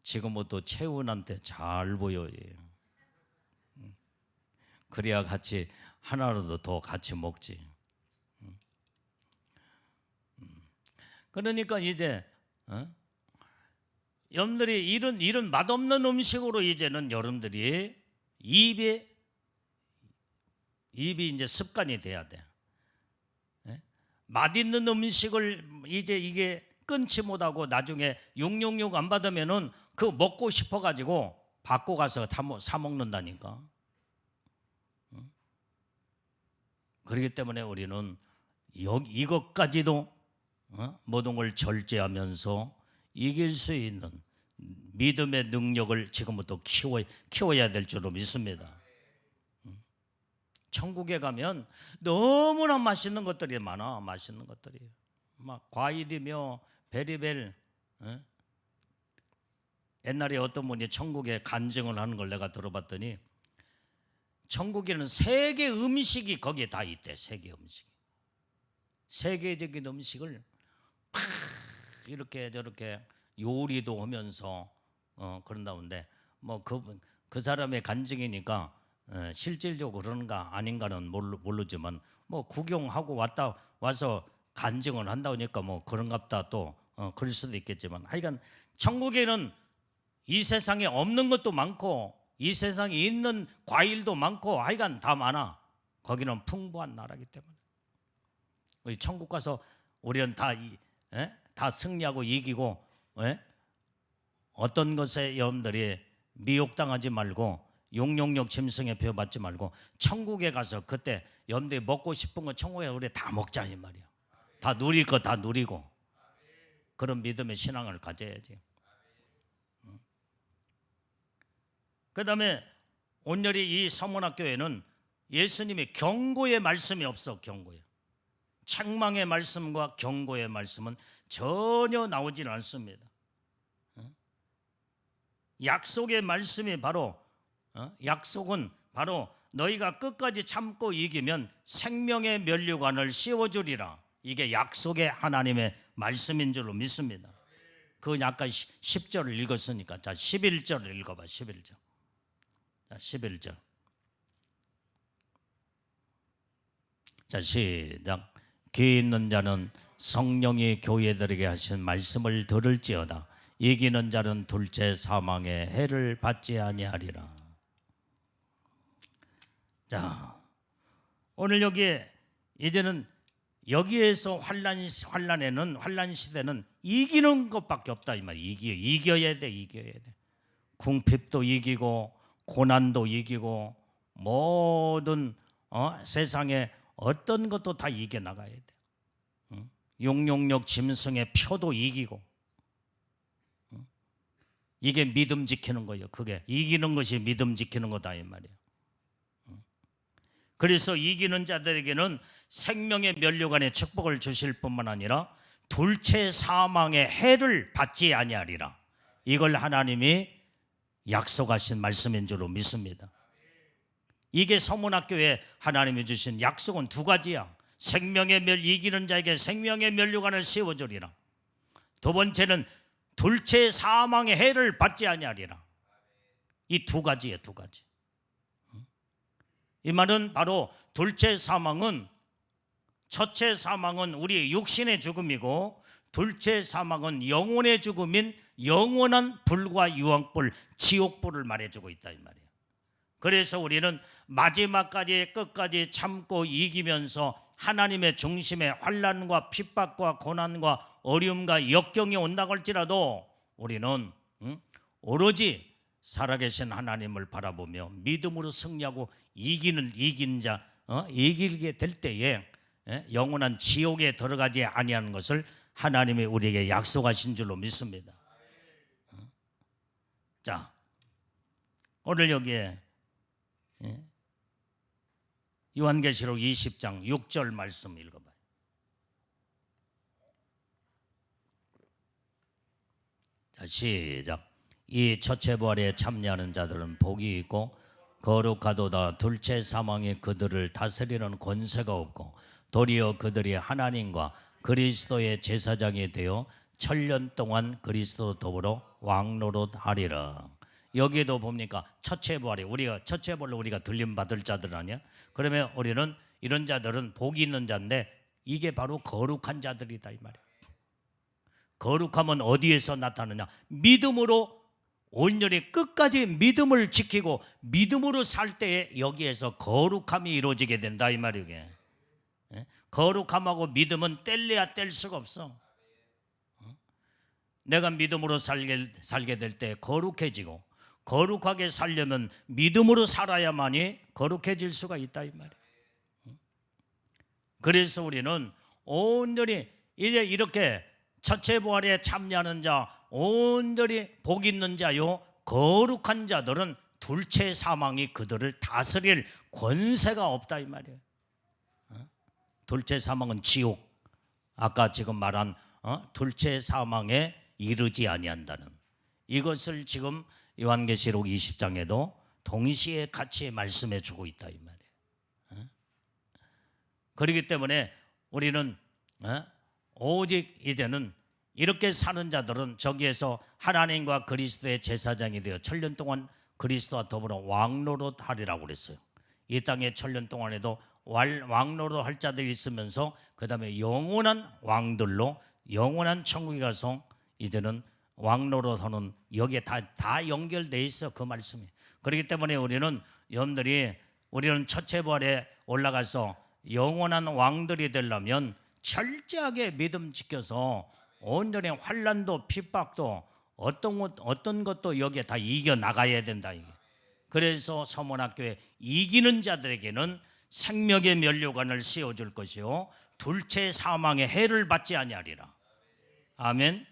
지금부터 채훈한테 잘 보여요. 그래야 같이 하나라도 더 같이 먹지. 그러니까 이제 여러분들이 이런 맛없는 음식으로 이제는 여러분들이 입이 이제 습관이 돼야 돼. 맛있는 음식을 이제 이게 끊지 못하고 나중에 666 안 받으면은 그 먹고 싶어 가지고 받고 가서 사 먹는다니까. 그렇기 때문에 우리는 이것까지도 모든 걸 절제하면서 이길 수 있는 믿음의 능력을 지금부터 키워야 될 줄로 믿습니다. 천국에 가면 너무나 맛있는 것들이 많아. 맛있는 것들이 막 과일이며 베리벨. 옛날에 어떤 분이 천국에 간증을 하는 걸 내가 들어봤더니 천국에는 세계 음식이 거기에 다 있대. 세계 음식, 세계적인 음식을 이렇게 저렇게 요리도 하면서 그런다는데 뭐 그 사람의 간증이니까 실질적으로 그런가 아닌가는 모르지만 뭐 구경하고 와서 간증을 한다 보니까 뭐 그런갑다 또 그럴 수도 있겠지만 하여간 천국에는 이 세상에 없는 것도 많고 이 세상에 있는 과일도 많고 하여간 다 많아. 거기는 풍부한 나라이기 때문에 우리 천국 가서 우리는 다 승리하고 이기고 어떤 것에 여러분들이 미혹당하지 말고 용용력 짐승의 표 받지 말고 천국에 가서 그때 여러분들이 먹고 싶은 거 천국에 우리 다 먹자 이 말이야. 다 누릴 거 다 누리고 그런 믿음의 신앙을 가져야지. 그 다음에 온전히 이 서문학교에는 예수님의 경고의 말씀이 없어. 경고의 책망의 말씀과 경고의 말씀은 전혀 나오질 않습니다. 약속의 말씀이 바로 약속은 바로 너희가 끝까지 참고 이기면 생명의 면류관을 씌워주리라. 이게 약속의 하나님의 말씀인 줄로 믿습니다. 그건 아까 10절을 읽었으니까 자 11절을 읽어봐. 11절. 자 11절. 자 시작. 귀 있는 자는 성령이 교회들에게 하신 말씀을 들을지어다. 이기는 자는 둘째 사망의 해를 받지 아니하리라. 자 오늘 여기에 이제는 여기에서 환란 시대는 이기는 것밖에 없다 이 말이야. 이겨야 돼. 궁핍도 이기고 고난도 이기고 모든 세상에 어떤 것도 다 이겨나가야 돼. 용용력 짐승의 표도 이기고 이게 믿음 지키는 거예요. 그게 이기는 것이 믿음 지키는 거다 이 말이에요. 그래서 이기는 자들에게는 생명의 면류관의 축복을 주실 뿐만 아니라 둘째 사망의 해를 받지 아니하리라. 이걸 하나님이 약속하신 말씀인 줄로 믿습니다. 이게 서문학교에 하나님이 주신 약속은 두 가지야. 이기는 자에게 생명의 면류관을 씌워주리라. 두 번째는 둘째 사망의 해를 받지 아니하리라. 이 두 가지예요, 두 가지. 이 말은 바로 둘째 사망은, 첫째 사망은 우리 육신의 죽음이고 둘째 사망은 영혼의 죽음인 영원한 불과 유황불, 지옥불을 말해주고 있다 이 말이에요. 그래서 우리는 마지막까지 끝까지 참고 이기면서 하나님의 중심에 환난과 핍박과 고난과 어려움과 역경이 온다고 할지라도 우리는 오로지 살아계신 하나님을 바라보며 믿음으로 승리하고 이기게 될 때에 영원한 지옥에 들어가지 아니하는 것을 하나님이 우리에게 약속하신 줄로 믿습니다. 자, 오늘 여기에 요한계시록 20장 6절 말씀 읽어봐요. 자, 시작. 이 첫째 부활에 참여하는 자들은 복이 있고 거룩하도다. 둘째 사망이 그들을 다스리는 권세가 없고 도리어 그들이 하나님과 그리스도의 제사장이 되어 천년 동안 그리스도 더불어 왕노릇하리라. 여기에도 봅니까? 첫째 부활에 우리가 첫째 부활로 우리가 들림 받을 자들 아니야? 그러면 우리는 이런 자들은 복이 있는 자인데 이게 바로 거룩한 자들이다 이 말이야. 거룩함은 어디에서 나타나냐? 믿음으로 온전히 끝까지 믿음을 지키고 믿음으로 살 때에 여기에서 거룩함이 이루어지게 된다 이 말이게. 거룩함하고 믿음은 뗄래야 뗄 수가 없어. 내가 믿음으로 살게 될 때 거룩해지고, 거룩하게 살려면 믿음으로 살아야만이 거룩해질 수가 있다 이 말이에요. 그래서 우리는 온전히 이제 이렇게 첫째 부활에 참여하는 자, 온전히 복 있는 자요 거룩한 자들은 둘째 사망이 그들을 다스릴 권세가 없다 이 말이에요. 둘째 사망은 지옥, 아까 지금 말한 둘째 사망에 이르지 아니한다는 이것을 지금 요한계시록 20장에도 동시에 같이 말씀해 주고 있다 이 말이에요. 그렇기 때문에 우리는 오직 이제는 이렇게 사는 자들은 저기에서 하나님과 그리스도의 제사장이 되어 천년 동안 그리스도와 더불어 왕노릇하리라고 그랬어요. 이 땅에 천년 동안에도 왕노릇 할 자들이 있으면서 그 다음에 영원한 왕들로 영원한 천국에 가서 이제는 왕노릇하는, 여기에 다 연결되어 있어 그 말씀이. 그렇기 때문에 우리는 여러분들이 우리는 첫째 부활에 올라가서 영원한 왕들이 되려면 철저하게 믿음 지켜서 온전히 환난도 핍박도 어떤 것도 여기에 다 이겨나가야 된다. 그래서 서문학교에 이기는 자들에게는 생명의 면류관을 씌워줄 것이요 둘째 사망의 해를 받지 아니하리라. 아멘.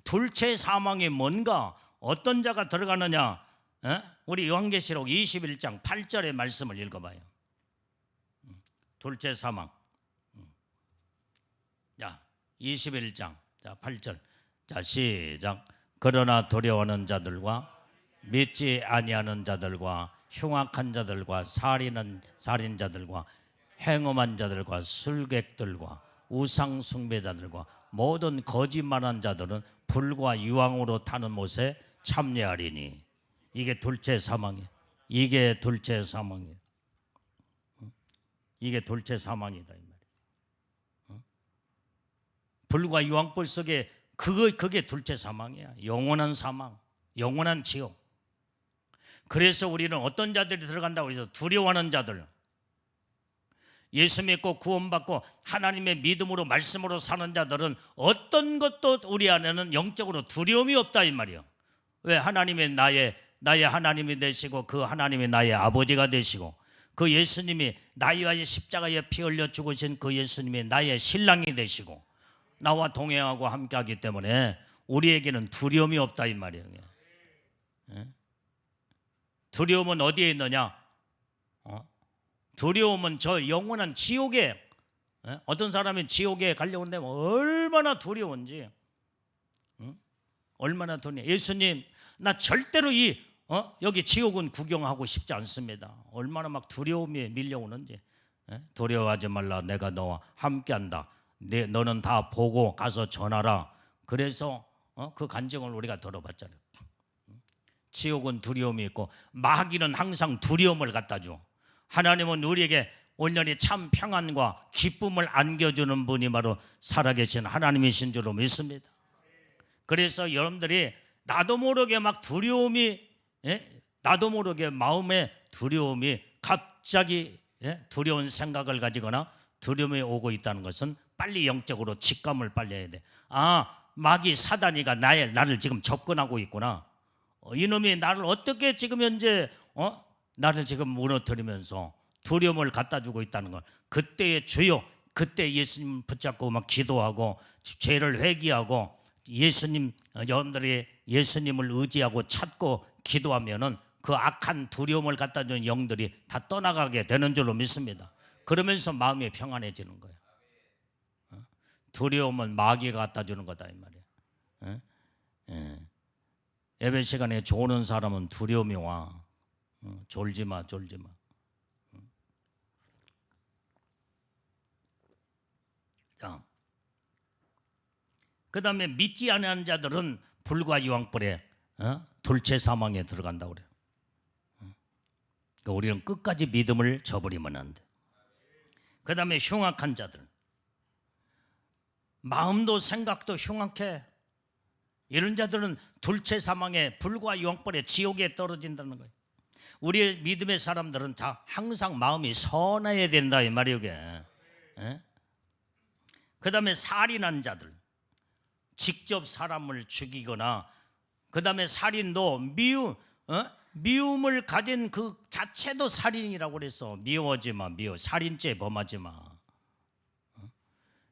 둘째 사망이 뭔가, 어떤 자가 들어가느냐? 우리 요한계시록 21장 8절의 말씀을 읽어봐요. 둘째 사망. 자, 21장 8절. 자, 시작. 그러나 두려워하는 자들과 믿지 아니하는 자들과 흉악한 자들과 살인자들과 행음한 자들과 술객들과 우상 숭배자들과 모든 거짓말한 자들은 불과 유황으로 타는 못에 참여하리니. 이게 둘째 사망이에요. 이게 둘째 사망이에요. 이게 둘째 사망이다 이 말이에요. 불과 유황불 속에 그게 둘째 사망이야. 영원한 사망, 영원한 지옥. 그래서 우리는 어떤 자들이 들어간다고 해서 두려워하는 자들, 예수 믿고 구원받고 하나님의 믿음으로 말씀으로 사는 자들은 어떤 것도 우리 안에는 영적으로 두려움이 없다 이 말이에요. 왜? 하나님의 나의 하나님이 되시고 그 하나님이 나의 아버지가 되시고 그 예수님이 나의 십자가에 피 흘려 죽으신 그 예수님이 나의 신랑이 되시고 나와 동행하고 함께하기 때문에 우리에게는 두려움이 없다 이 말이에요. 두려움은 어디에 있느냐? 두려움은 저 영원한 지옥에, 어떤 사람이 지옥에 가려고 한다면 얼마나 두려운지, 얼마나 두려워. 예수님, 나 절대로 여기 지옥은 구경하고 싶지 않습니다. 얼마나 막 두려움이 밀려오는지. 두려워하지 말라, 내가 너와 함께한다. 너는 다 보고 가서 전하라. 그래서 그 간증을 우리가 들어봤잖아요. 지옥은 두려움이 있고 마귀는 항상 두려움을 갖다 줘. 하나님은 우리에게 온전히 참 평안과 기쁨을 안겨주는 분이 바로 살아계신 하나님이신 줄로 믿습니다. 그래서 여러분들이 나도 모르게 막 두려움이, 나도 모르게 마음에 두려움이 갑자기 두려운 생각을 가지거나 두려움이 오고 있다는 것은 빨리 영적으로 직감을 빨리 해야 돼. 아, 마귀 사단이가 나를 지금 접근하고 있구나. 이놈이 나를 어떻게 지금 현재 나를 지금 무너뜨리면서 두려움을 갖다 주고 있다는 걸, 그때의 주여, 그때 예수님 붙잡고 막 기도하고 죄를 회개하고 예수님, 여러분들이 예수님을 의지하고 찾고 기도하면은 그 악한 두려움을 갖다 주는 영들이 다 떠나가게 되는 줄로 믿습니다. 그러면서 마음이 평안해지는 거예요. 두려움은 마귀가 갖다 주는 거다 이 말이에요. 예배 시간에 조는 사람은 두려움이 와. 졸지 마. 자, 그 다음에 믿지 않는 자들은 불과 유황불에 둘째 사망에 들어간다고 그래요. 그러니까 우리는 끝까지 믿음을 저버리면 안 돼. 그 다음에 흉악한 자들, 마음도 생각도 흉악해. 이런 자들은 둘째 사망에, 불과 유황불에, 지옥에 떨어진다는 거예요. 우리의 믿음의 사람들은 다 항상 마음이 선해야 된다 이 말이에요. 그 다음에 살인한 자들, 직접 사람을 죽이거나, 그 다음에 살인도 미움을 가진 그 자체도 살인이라고 그랬어. 미워하지 마, 살인죄 범하지 마.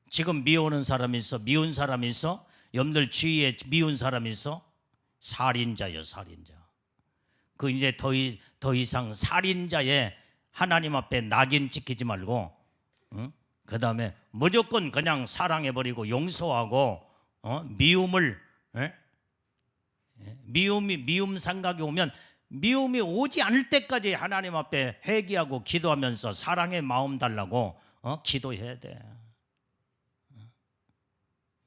지금 미워하는 사람이 있어? 미운 사람이 있어? 여러분들 주위에 미운 사람이 있어? 살인자요, 살인자. 그 이제 더 이상 살인자의 하나님 앞에 낙인 찍히지 말고, 그 다음에 무조건 그냥 사랑해버리고 용서하고, 미움 생각이 오면 미움이 오지 않을 때까지 하나님 앞에 회개하고 기도하면서 사랑의 마음 달라고 기도해야 돼.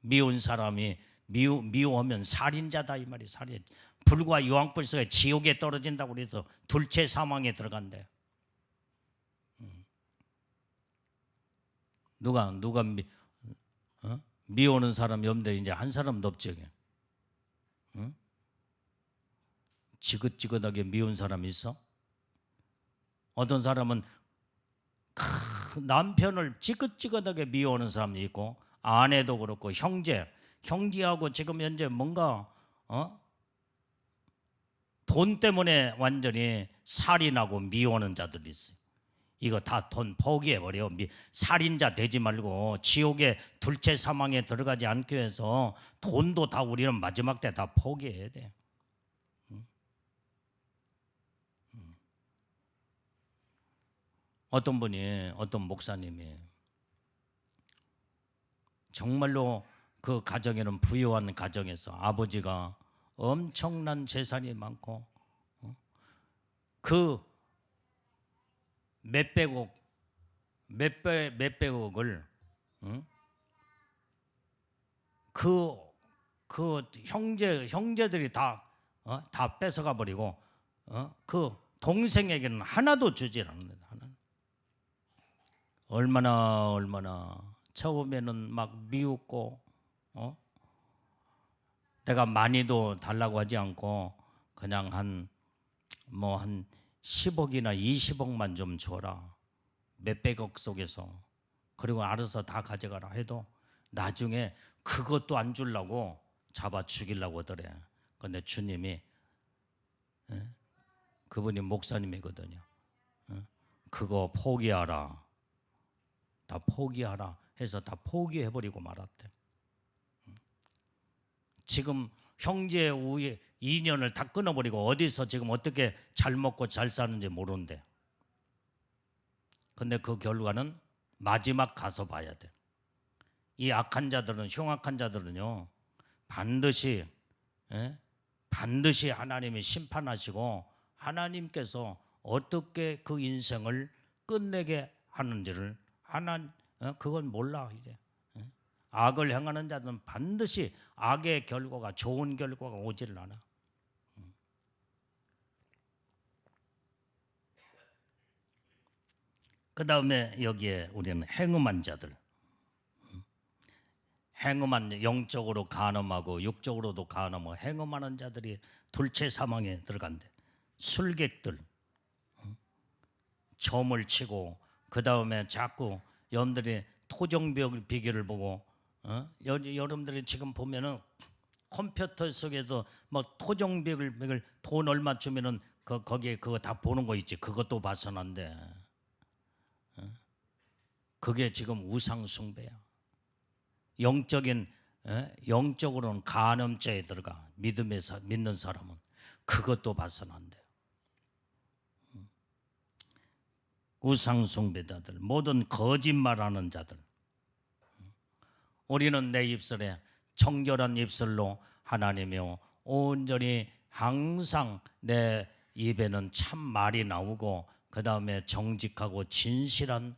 미운 사람이 미워하면 살인자다 이 말이. 살인, 불과 유황불 속에 지옥에 떨어진다고 그래서 둘째 사망에 들어간대. 누가 미워하는 사람 염대 이제 한 사람도 없지. 지긋지긋하게 미운 사람이 있어? 어떤 사람은 남편을 지긋지긋하게 미워하는 사람이 있고, 아내도 그렇고 형제하고 지금 현재 뭔가 돈 때문에 완전히 살인하고 미워하는 자들이 있어요. 이거 다 돈 포기해버려. 살인자 되지 말고 지옥의 둘째 사망에 들어가지 않기 위해서 돈도 다 우리는 마지막 때 다 포기해야 돼. 어떤 목사님이 정말로 그 가정에는 부유한 가정에서 아버지가 엄청난 재산이 많고 그 몇백억을 그 형제들이 다 뺏어가 버리고 그 동생에게는 하나도 주질 않는다. 얼마나 처음에는 막 미웠고 내가 많이도 달라고 하지 않고 그냥 한 10억이나 20억만 좀 줘라. 몇백억 속에서. 그리고 알아서 다 가져가라 해도 나중에 그것도 안 주려고 잡아 죽이려고 하더래. 그런데 주님이, 그분이 목사님이거든요. 그거 포기하라. 다 포기하라 해서 다 포기해버리고 말았대. 지금 형제 우애 인연을 다 끊어버리고 어디서 지금 어떻게 잘 먹고 잘 사는지 모르는데, 근데 그 결과는 마지막 가서 봐야 돼. 이 악한 자들은, 흉악한 자들은요, 반드시 반드시 하나님이 심판하시고 하나님께서 어떻게 그 인생을 끝내게 하는지를 그건 몰라 이제. 악을 행하는 자들은 반드시 악의 결과가, 좋은 결과가 오지를 않아. 그 다음에 여기에 우리는 행음한 자들, 행음한, 영적으로 간음하고 육적으로도 간음하고 행음하는 자들이 둘째 사망에 들어간대. 술객들, 점을 치고 그 다음에 자꾸 여러분들이 토종비기를 보고, 여러분들이 지금 보면은 컴퓨터 속에도 뭐 토종비기를 돈 얼마 주면은 거기에 그거 다 보는 거 있지. 그것도 봐서는 안 돼. 그게 지금 우상 숭배야. 영적으로는 간음죄에 들어가. 믿는 사람은 그것도 봐서는 안 돼요. 우상 숭배자들, 모든 거짓말하는 자들. 우리는 내 입술에 청결한 입술로 하나님이요 온전히 항상 내 입에는 참 말이 나오고 그 다음에 정직하고 진실한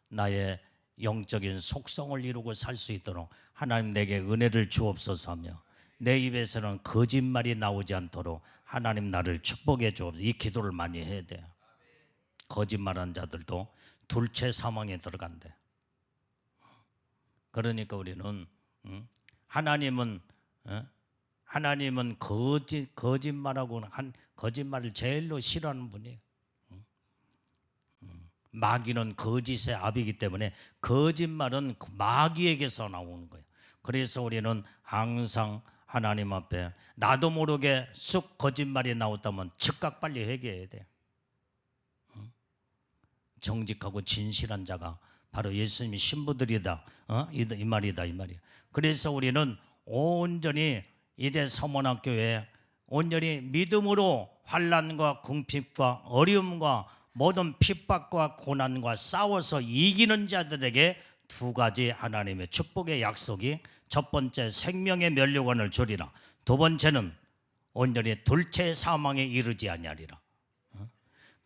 나의 영적인 속성을 이루고 살 수 있도록 하나님 내게 은혜를 주옵소서 하며, 내 입에서는 거짓말이 나오지 않도록 하나님 나를 축복해 주옵소서. 이 기도를 많이 해야 돼요. 거짓말한 자들도 둘째 사망에 들어간대. 그러니까 우리는 하나님은 거짓말하고 거짓말을 제일로 싫어하는 분이에요. 마귀는 거짓의 아비이기 때문에 거짓말은 마귀에게서 나오는 거예요. 그래서 우리는 항상 하나님 앞에 나도 모르게 쑥 거짓말이 나왔다면 즉각 빨리 회개해야 돼요. 정직하고 진실한 자가 바로 예수님의 신부들이다. 이 말이다, 이 말이야. 그래서 우리는 온전히 이제 서문학교에 온전히 믿음으로 환난과 궁핍과 어려움과 모든 핍박과 고난과 싸워서 이기는 자들에게 두 가지 하나님의 축복의 약속이, 첫 번째 생명의 면류관을 주리라, 두 번째는 온전히 둘째 사망에 이르지 아니하리라.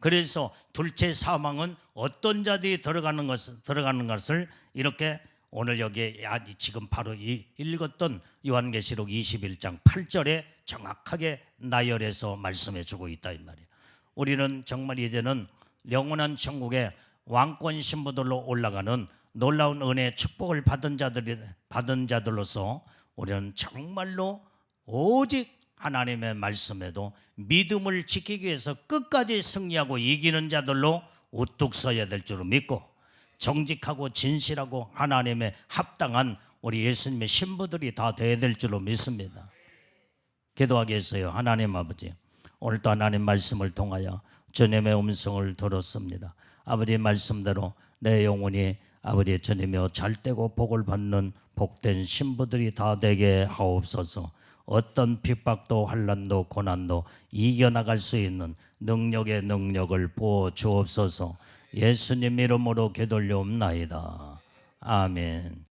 그래서 둘째 사망은 어떤 자들이 들어가는 것을 이렇게 오늘 여기에 지금 바로 읽었던 요한계시록 21장 8절에 정확하게 나열해서 말씀해 주고 있다 이 말이에요. 우리는 정말 이제는 영원한 천국에 왕권 신부들로 올라가는 놀라운 은혜의 축복을 받은 자들로서 우리는 정말로 오직 하나님의 말씀에도 믿음을 지키기 위해서 끝까지 승리하고 이기는 자들로 우뚝 서야 될 줄을 믿고, 정직하고 진실하고 하나님의 합당한 우리 예수님의 신부들이 다 되어야 될 줄로 믿습니다. 기도하겠어요. 하나님 아버지, 오늘도 하나님 말씀을 통하여 주님의 음성을 들었습니다. 아버지의 말씀대로 내 영혼이 아버지 주님의 잘되고 복을 받는 복된 신부들이 다 되게 하옵소서. 어떤 핍박도 환난도 고난도 이겨나갈 수 있는 능력의 능력을 부어 주옵소서. 예수님 이름으로 기도올려옵나이다. 아멘.